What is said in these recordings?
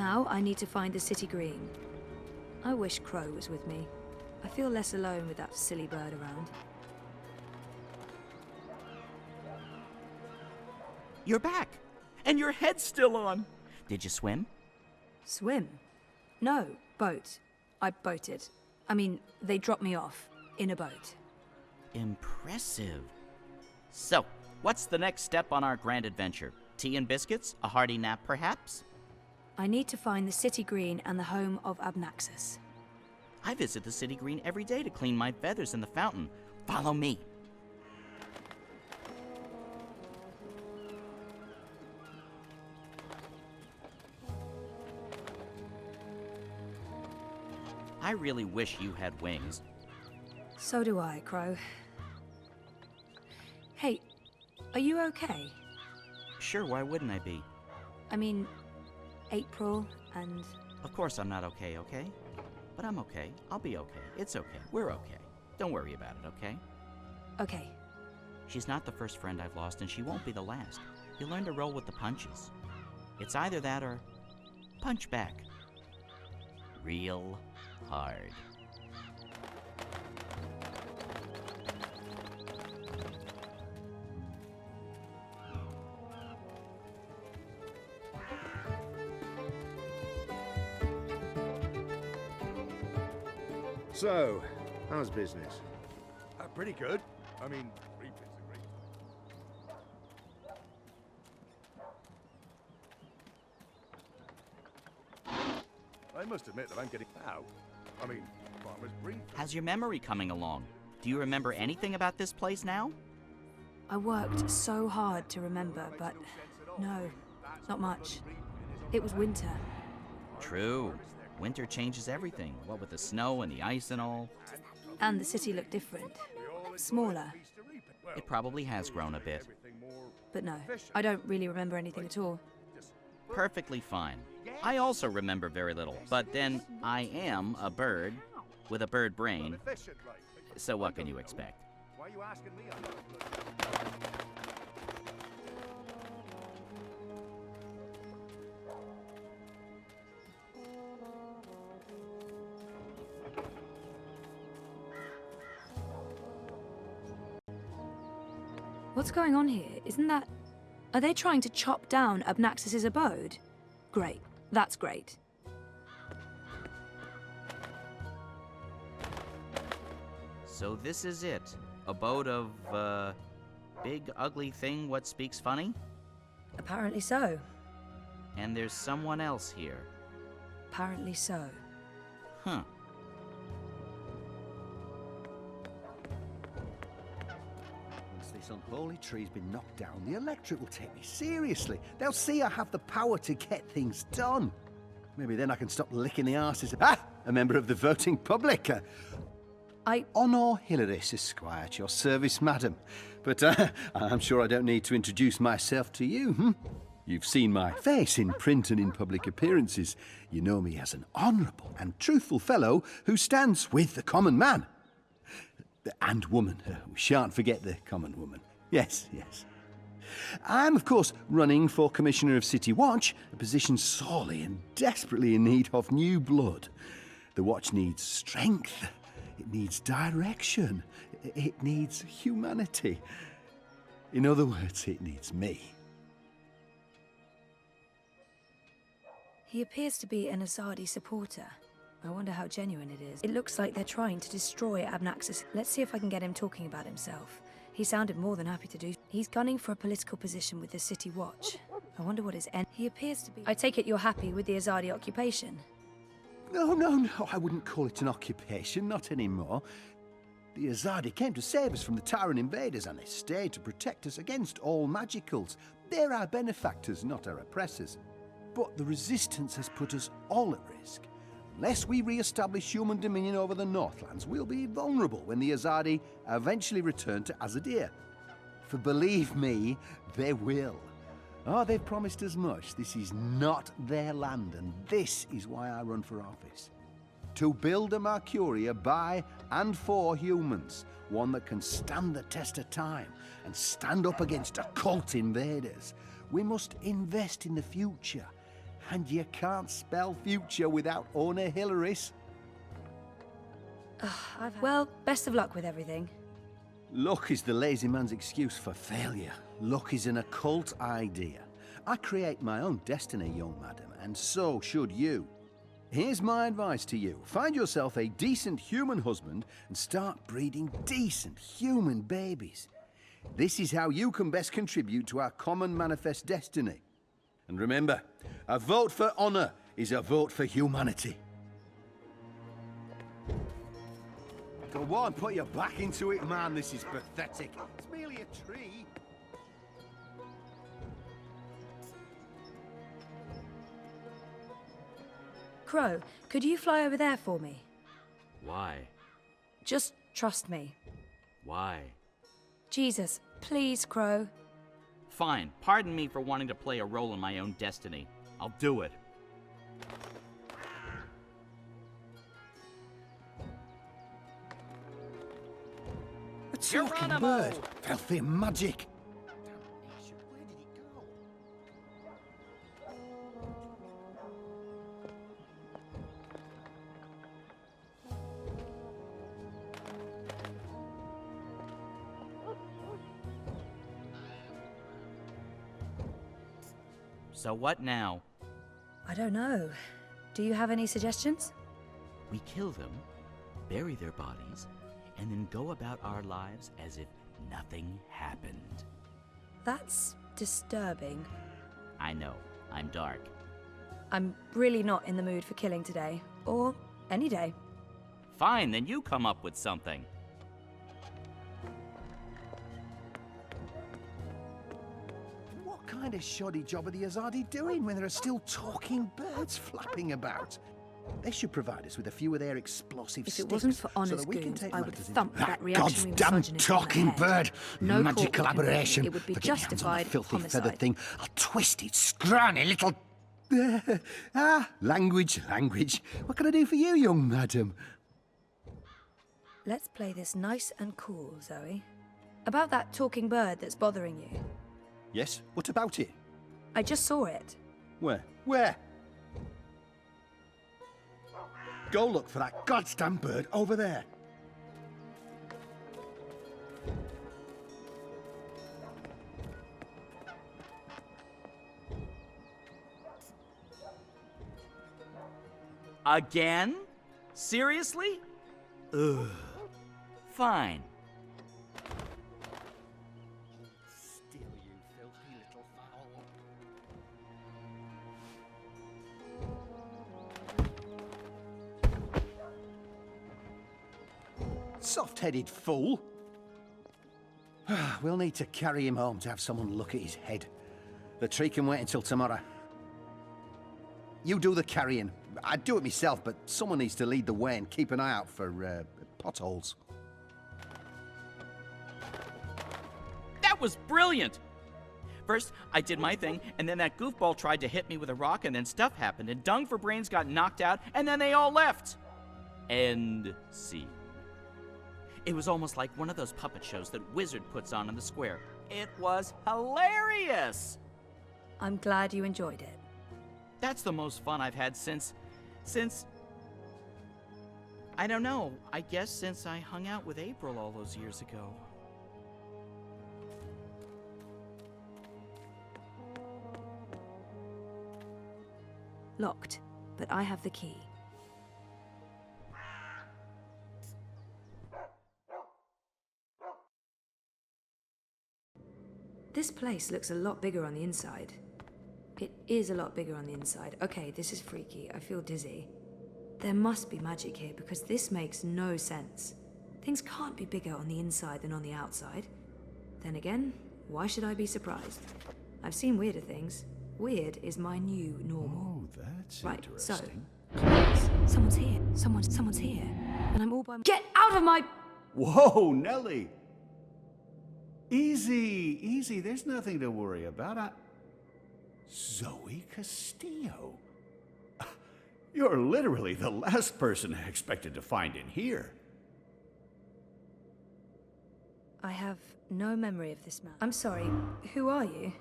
Now I need to find the city green. I wish Crow was with me. I feel less alone with that silly bird around. You're back! And your head's still on! Did you swim? Swim? No, boat. I boated. I mean, they dropped me off in a boat. Impressive. So, what's the next step on our grand adventure? Tea and biscuits? A hearty nap, perhaps? I need to find the city green and the home of Abnaxus. I visit the city green every day to clean my feathers in the fountain. Follow me. I really wish you had wings. So do I, Crow. Hey, are you okay? Sure, why wouldn't I be? I mean, April and... Of course I'm not okay, okay? But I'm okay. I'll be okay. It's okay. We're okay. Don't worry about it, okay? Okay. She's not the first friend I've lost, and she won't be the last. You learn to roll with the punches. It's either that or punch back. Real hard. So, how's business? Pretty good. I mean, briefly agree. I must admit that I'm getting out. I mean, farmer's brief. How's your memory coming along? Do you remember anything about this place now? I worked so hard to remember, but no, not much. It was winter. True. Winter changes everything, what with the snow and the ice and all. And the city looked different. Smaller. It probably has grown a bit. But no, I don't really remember anything at all. Perfectly fine. I also remember very little, but then I am a bird with a bird brain, so what can you expect? Why are you asking me? What's going on here? Isn't that... Are they trying to chop down Abnaxus's abode? Great. That's great. So this is it. Abode of, big ugly thing what speaks funny? Apparently so. And there's someone else here. Apparently so. Huh. Once this unholy tree's been knocked down, the electorate will take me seriously. They'll see I have the power to get things done. Maybe then I can stop licking the arses. Ah! A member of the voting public. Honor Hilaris, Esquire, at your service, madam. But I'm sure I don't need to introduce myself to you, hmm? You've seen my face in print and in public appearances. You know me as an honourable and truthful fellow who stands with the common man. And woman. We shan't forget the common woman. Yes, yes. I'm, of course, running for Commissioner of City Watch, a position sorely and desperately in need of new blood. The Watch needs strength. It needs direction. It needs humanity. In other words, it needs me. He appears to be an Azadi supporter. I wonder how genuine it is. It looks like they're trying to destroy Abnaxus. Let's see if I can get him talking about himself. He sounded more than happy to do. He's gunning for a political position with the City Watch. I wonder what his end... He appears to be... I take it you're happy with the Azadi occupation? No, I wouldn't call it an occupation, not anymore. The Azadi came to save us from the Tyrant invaders, and they stayed to protect us against all magicals. They're our benefactors, not our oppressors. But the Resistance has put us all at risk. Unless we re-establish human dominion over the Northlands, we'll be vulnerable when the Azadi eventually return to Azadir. For believe me, they will. Oh, they've promised as much. This is not their land, and this is why I run for office. To build a Mercuria by and for humans, one that can stand the test of time and stand up against occult invaders. We must invest in the future. And you can't spell future without owner Hilaris. Well, best of luck with everything. Luck is the lazy man's excuse for failure. Luck is an occult idea. I create my own destiny, young madam, and so should you. Here's my advice to you. Find yourself a decent human husband and start breeding decent human babies. This is how you can best contribute to our common manifest destiny. And remember, a vote for honor is a vote for humanity. Go on, put your back into it, man. This is pathetic. It's merely a tree. Crow, could you fly over there for me? Why? Just trust me. Why? Jesus, please, Crow. Fine. Pardon me for wanting to play a role in my own destiny. I'll do it. A talking bird. Filthy magic. Where did it go? So what now? I don't know. Do you have any suggestions? We kill them, bury their bodies, and then go about our lives as if nothing happened. That's disturbing. I know. I'm dark. I'm really not in the mood for killing today. Or any day. Fine, then you come up with something. What kind of shoddy job are the Azadi doing when there are still talking birds flapping about? They should provide us with a few of their explosive If sticks it wasn't for so honest that we can goons, take I would matters into thump our that own reactionary goddamn misogynist on the talking head. bird! No Magical court would convict me. aberration! It would be If I get my hands on that justified filthy homicide. feathered thing, I'll twist its scrawny little... language. What can I do for you, young madam? Let's play this nice and cool, Zoe. About that talking bird that's bothering you. Yes, what about it? I just saw it. Where? Go look for that goddamn bird over there. Again? Seriously? Ugh. Fine. Still, you filthy little fowl. Soft-headed fool. We'll need to carry him home to have someone look at his head. The tree can wait until tomorrow. You do the carrying. I'd do it myself, but someone needs to lead the way and keep an eye out for potholes. That was brilliant! First, I did my thing, and then that goofball tried to hit me with a rock, and then stuff happened, and Dung for Brains got knocked out, and then they all left! End scene. It was almost like one of those puppet shows that Wizzard puts on in the square. It was hilarious! I'm glad you enjoyed it. That's the most fun I've had since... I don't know. I guess since I hung out with April all those years ago. Locked, but I have the key. This place looks a lot bigger on the inside. It is a lot bigger on the inside. Okay, this is freaky. I feel dizzy. There must be magic here because this makes no sense. Things can't be bigger on the inside than on the outside. Then again, why should I be surprised? I've seen weirder things. Weird is my new normal. Oh, that's Right, interesting. so... Someone's here. Someone's here. And I'm all by... Get out of my... Whoa, Nelly! Easy. There's nothing to worry about. Zoe Castillo. You're literally the last person I expected to find in here. I have no memory of this man. I'm sorry. Who are you?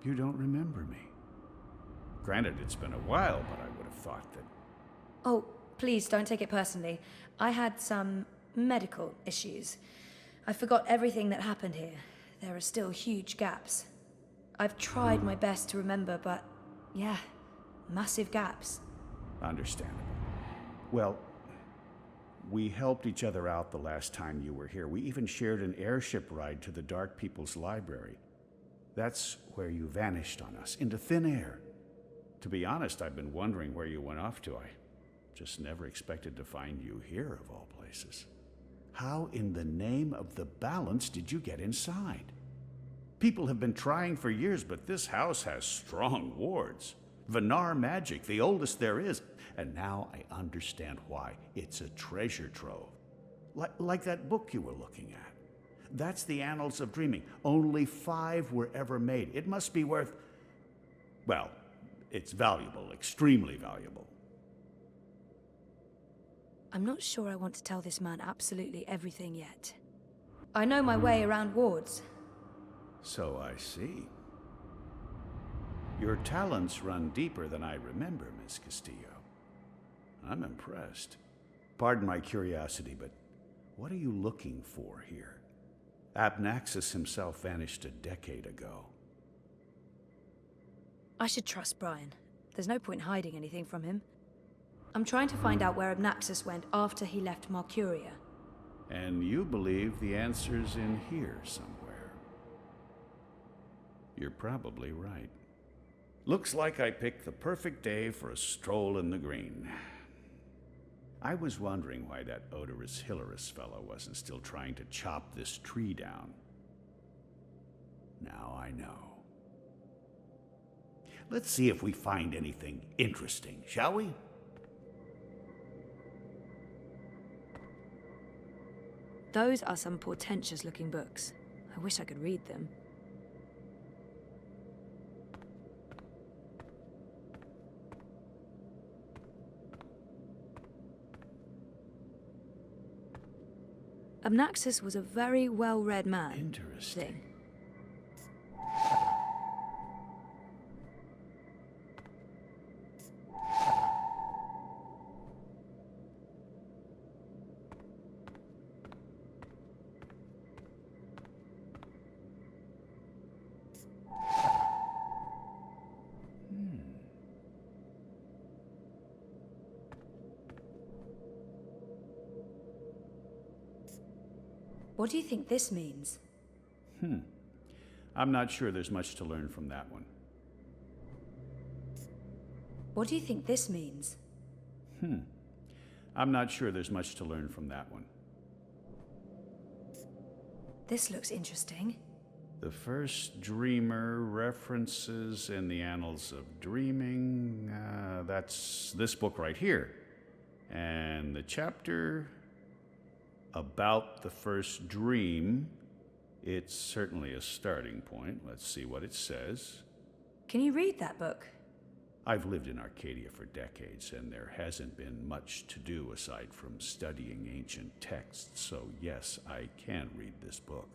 You don't remember me. Granted, it's been a while, but I would have thought that... Oh, please don't take it personally. I had some medical issues. I forgot everything that happened here. There are still huge gaps. I've tried my best to remember, but yeah, massive gaps. Understandable. Well, we helped each other out the last time you were here. We even shared an airship ride to the Dark People's Library. That's where you vanished on us, into thin air. To be honest, I've been wondering where you went off to. I just never expected to find you here, of all places. How in the name of the balance did you get inside? People have been trying for years, but this house has strong wards. Venar magic, the oldest there is. And now I understand why. It's a treasure trove. Like that book you were looking at. That's the Annals of Dreaming. Only 5 were ever made. It must be worth... well, it's valuable, extremely valuable. I'm not sure I want to tell this man absolutely everything yet. I know my way around wards. So I see. Your talents run deeper than I remember, Miss Castillo. I'm impressed. Pardon my curiosity, but what are you looking for here? Abnaxis himself vanished a decade ago. I should trust Brian. There's no point hiding anything from him. I'm trying to find out where Abnaxis went after he left Marcuria. And you believe the answer's in here somewhere. You're probably right. Looks like I picked the perfect day for a stroll in the green. I was wondering why that odorous Hilarious fellow wasn't still trying to chop this tree down. Now I know. Let's see if we find anything interesting, shall we? Those are some portentous-looking books. I wish I could read them. Abnaxis was a very well-read man. Interesting. What do you think this means? I'm not sure there's much to learn from that one. What do you think this means? I'm not sure there's much to learn from that one. This looks interesting. The first dreamer references in the Annals of Dreaming. That's this book right here. And the chapter about the first dream, it's certainly a starting point. Let's see what it says. Can you read that book? I've lived in Arcadia for decades, and there hasn't been much to do aside from studying ancient texts, so yes, I can read this book.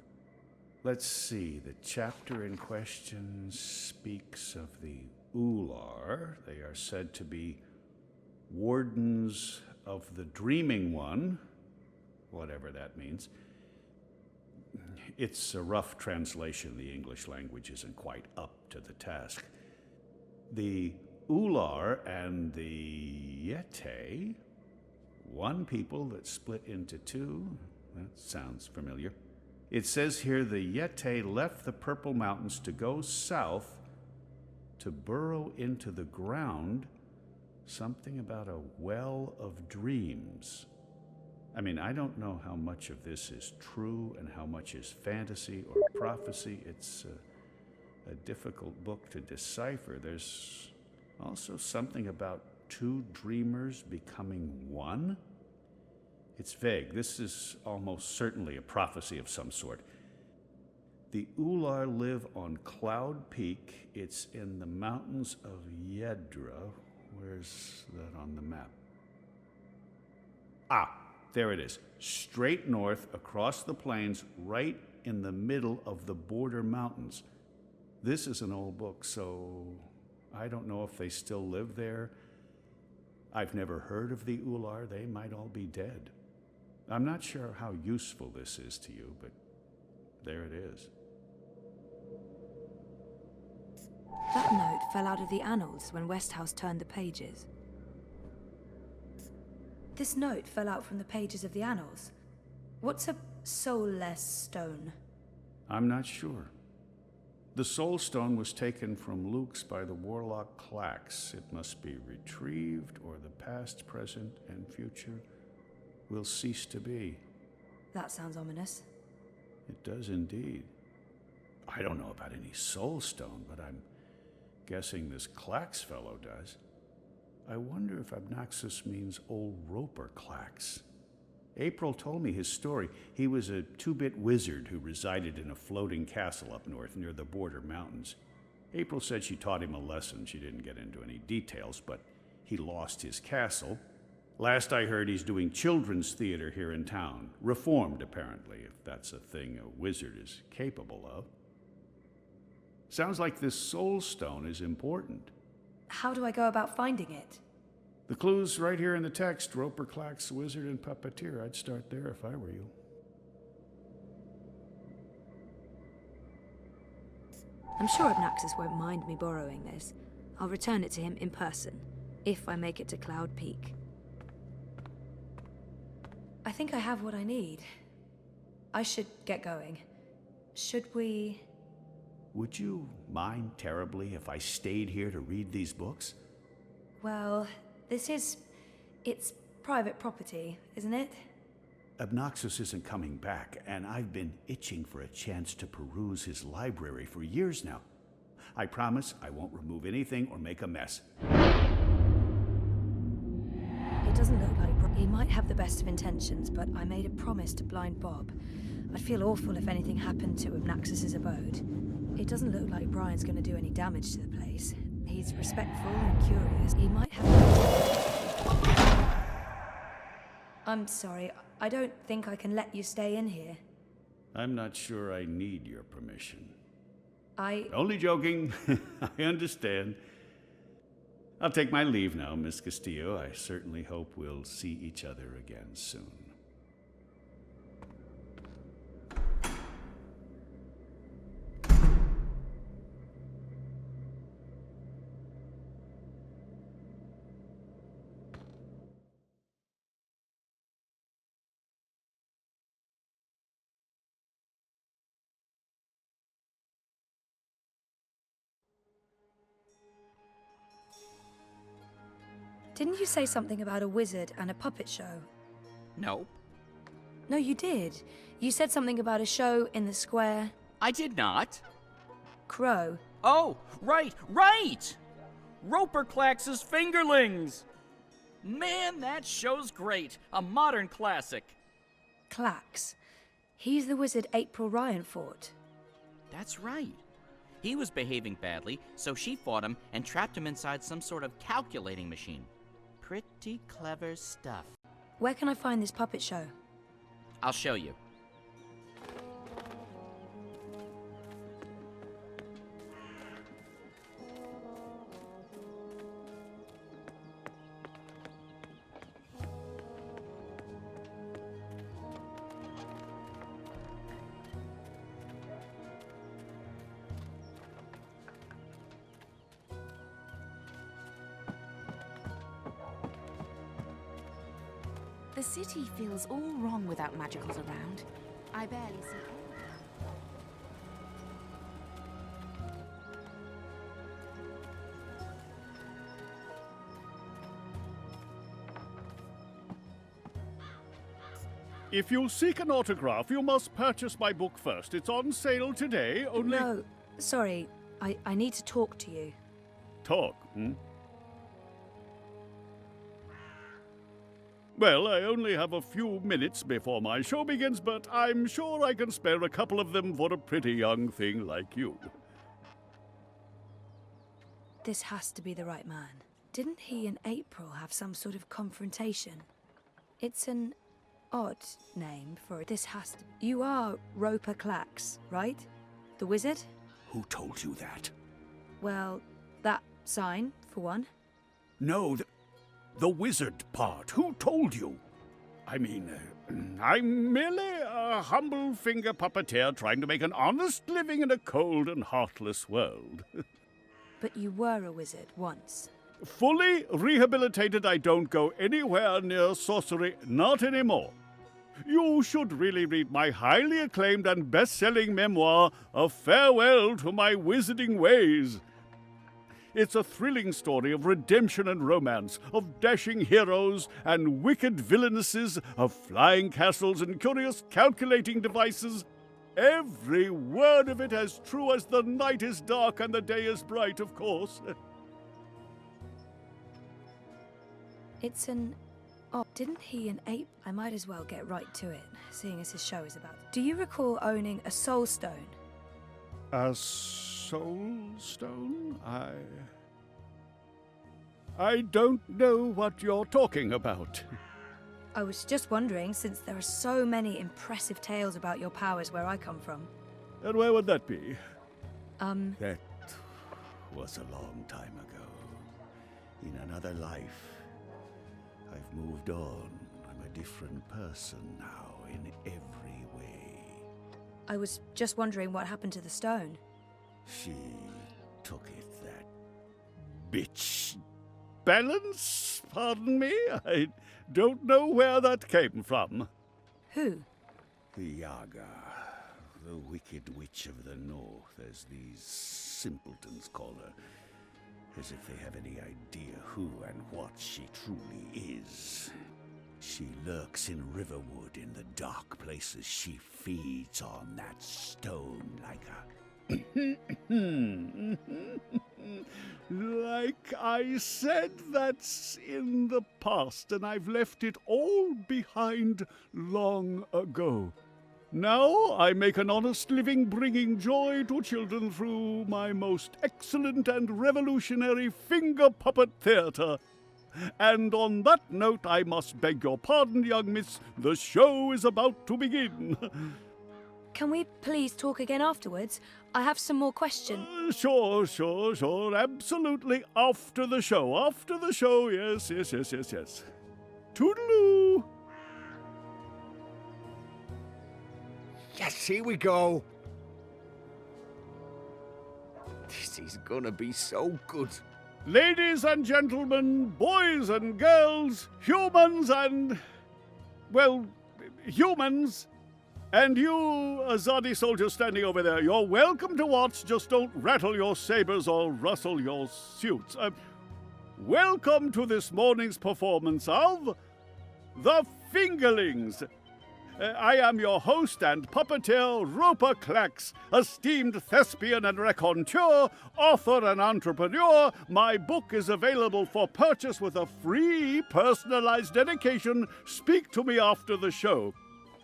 Let's see, the chapter in question speaks of the Ular. They are said to be wardens of the Dreaming One, whatever that means. It's a rough translation. The English language isn't quite up to the task. The Ular and the Yete, one people that split into two. That sounds familiar. It says here the Yete left the Purple Mountains to go south to burrow into the ground. Something about a well of dreams. I mean, I don't know how much of this is true and how much is fantasy or prophecy. It's a difficult book to decipher. There's also something about 2 dreamers becoming one. It's vague. This is almost certainly a prophecy of some sort. The Ular live on Cloud Peak. It's in the mountains of Yedra. Where's that on the map? Ah, there it is. Straight north across the plains, right in the middle of the border mountains. This is an old book, so I don't know if they still live there. I've never heard of the Ular. They might all be dead. I'm not sure how useful this is to you, but there it is. That note fell out of the annals when Westhouse turned the pages. This note fell out from the pages of the annals. What's a soulless stone? I'm not sure. The Soul Stone was taken from Luke's by the warlock Clax. It must be retrieved, or the past, present, and future will cease to be. That sounds ominous. It does indeed. I don't know about any Soul Stone, but I'm guessing this Clax fellow does. I wonder if Abnaxus means old Roper Clax. April told me his story. He was a two-bit wizard who resided in a floating castle up north near the border mountains. April said she taught him a lesson. She didn't get into any details, but he lost his castle. Last I heard, he's doing children's theater here in town. Reformed, apparently, if that's a thing a wizard is capable of. Sounds like this Soul Stone is important. How do I go about finding it? The clue's right here in the text. Roper, Clax, Wizzard, and Puppeteer. I'd start there if I were you. I'm sure Abnaxus won't mind me borrowing this. I'll return it to him in person, if I make it to Cloud Peak. I think I have what I need. I should get going. Should we... Would you mind terribly if I stayed here to read these books? Well, it's private property, isn't it? Abnaxus isn't coming back, and I've been itching for a chance to peruse his library for years now. I promise I won't remove anything or make a mess. It doesn't look like he might have the best of intentions, but I made a promise to blind Bob. I'd feel awful if anything happened to Abnaxus's abode. It doesn't look like Brian's going to do any damage to the place. He's respectful and curious. He might have... I'm sorry. I don't think I can let you stay in here. I'm not sure I need your permission. I... Only joking. I understand. I'll take my leave now, Miss Castillo. I certainly hope we'll see each other again soon. Didn't you say something about a wizard and a puppet show? Nope. No, you did. You said something about a show in the square. I did not. Crow. Oh, right! Roper Clax's Fingerlings! Man, that show's great. A modern classic. Clax. He's the wizard April Ryan fought. That's right. He was behaving badly, so she fought him and trapped him inside some sort of calculating machine. Pretty clever stuff. Where can I find this puppet show? I'll show you. The city feels all wrong without magicals around. I barely see any. If you seek an autograph, you must purchase my book first. It's on sale today, only... No, sorry. I need to talk to you. Talk, hmm? Well, I only have a few minutes before my show begins, but I'm sure I can spare a couple of them for a pretty young thing like you. This has to be the right man. Didn't he and April have some sort of confrontation? It's an odd name for it. This has to... You are Roper Clax, right? The wizard? Who told you that? Well, that Sign, for one. No, the wizard part. Who told you? I mean, I'm merely a humble finger puppeteer trying to make an honest living in a cold and heartless world. But you were a wizard once. Fully rehabilitated, I don't go anywhere near sorcery, not anymore. You should really read my highly acclaimed and best-selling memoir, A Farewell to My Wizarding Ways. It's a thrilling story of redemption and romance, of dashing heroes and wicked villainesses, of flying castles and curious calculating devices. Every word of it as true as the night is dark and the day is bright, of course. It's an... Oh, didn't he an ape? I might as well get right to it, seeing as his show is about... Do you recall owning a soul stone? A soul stone? I don't know what you're talking about. I was just wondering, since there are so many impressive tales about your powers where I come from. And where would that be? That was a long time ago. In another life. I've moved on. I'm a different person now in every way. I was just wondering what happened to the stone. She took it, that Bitch. Balance? Pardon me? I don't know where that came from. Who? the Yaga, the wicked witch of the north, as these simpletons call her. As if they have any idea who and what she truly is. She lurks in Riverwood in the dark places. She feeds on that stone like a... Like I said, that's in the past, and I've left it all behind long ago. Now I make an honest living bringing joy to children through my most excellent and revolutionary finger puppet theater. And on that note, I must beg your pardon, young miss. The show is about to begin. Can we please talk again afterwards? I have some more questions. Sure. Absolutely. After the show. Yes. Toodaloo. Yes, here we go. This is gonna be so good. Ladies and gentlemen, boys and girls, humans and... well, humans. And you, Azadi soldier standing over there, you're welcome to watch, just don't rattle your sabers or rustle your suits. Welcome to this morning's performance of The Fingerlings. I am your host and puppeteer, Roper Clax, esteemed thespian and raconteur, author and entrepreneur. My book is available for purchase with a free personalized dedication. Speak to me after the show.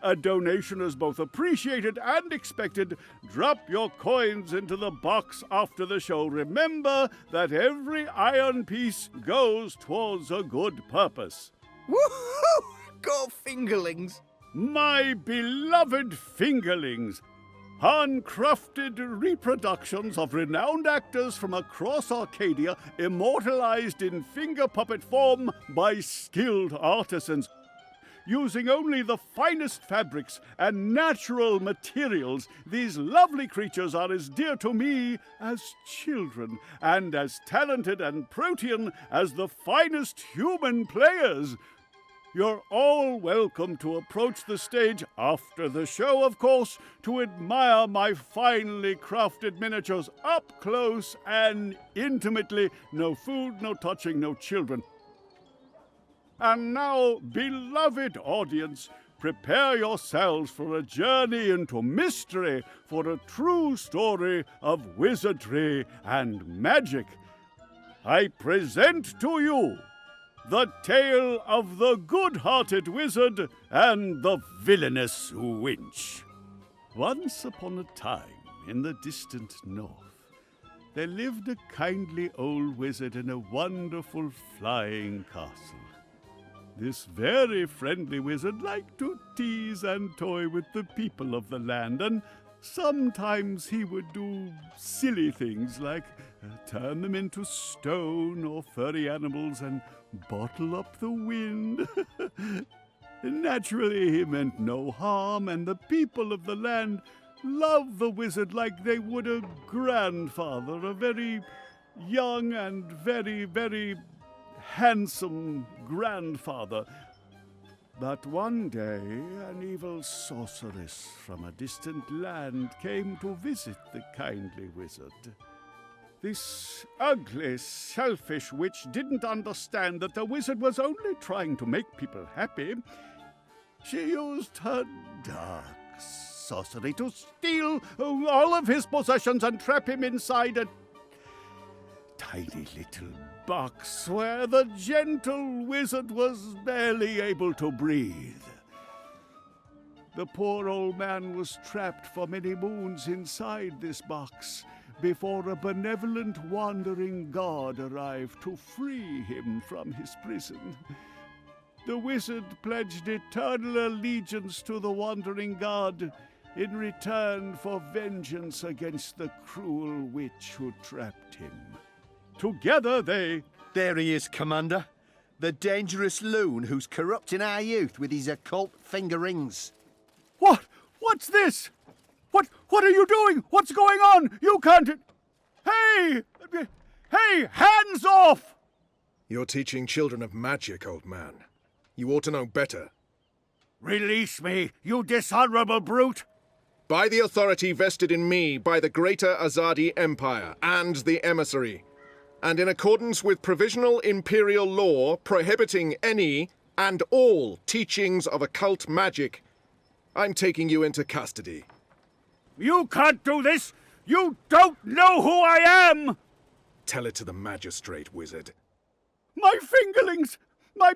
A donation is both appreciated and expected. Drop your coins into the box after the show. Remember that every iron piece goes towards a good purpose. Woohoo! Go Fingerlings! My beloved Fingerlings, handcrafted reproductions of renowned actors from across Arcadia, immortalized in finger puppet form by skilled artisans. Using only the finest fabrics and natural materials, these lovely creatures are as dear to me as children, and as talented and protean as the finest human players. You're all welcome to approach the stage after the show, of course, to admire my finely crafted miniatures up close and intimately. No food, no touching, no children. And now, beloved audience, prepare yourselves for a journey into mystery, for a true story of wizardry and magic. I present to you the tale of the good-hearted wizard and the villainous wench. Once upon a time, in the distant north, there lived a kindly old wizard in a wonderful flying castle. This very friendly wizard liked to tease and toy with the people of the land, and Sometimes he would do silly things like turn them into stone or furry animals and bottle up the wind. Naturally, he meant no harm, and the people of the land loved the wizard like they would a grandfather, a very young and very, very handsome grandfather. But one day, an evil sorceress from a distant land came to visit the kindly wizard. This ugly, selfish witch didn't understand that the wizard was only trying to make people happy. She used her dark sorcery to steal all of his possessions and trap him inside a tiny little box where the gentle wizard was barely able to breathe. The poor old man was trapped for many moons inside this box before a benevolent wandering god arrived to free him from his prison. The wizard pledged eternal allegiance to the wandering god in return for vengeance against the cruel witch who trapped him. Together they... There he is, Commander. The dangerous loon who's corrupting our youth with his occult finger rings. What? What's this? What are you doing? What's going on? You can't... Hey! Hey, hands off! You're teaching children of magic, old man. You ought to know better. Release me, you dishonorable brute! By the authority vested in me by the Greater Azadi Empire and the Emissary, and in accordance with provisional imperial law prohibiting any and all teachings of occult magic, I'm taking you into custody. You can't do this! You don't know who I am! Tell it to the magistrate, wizard. My fingerlings! My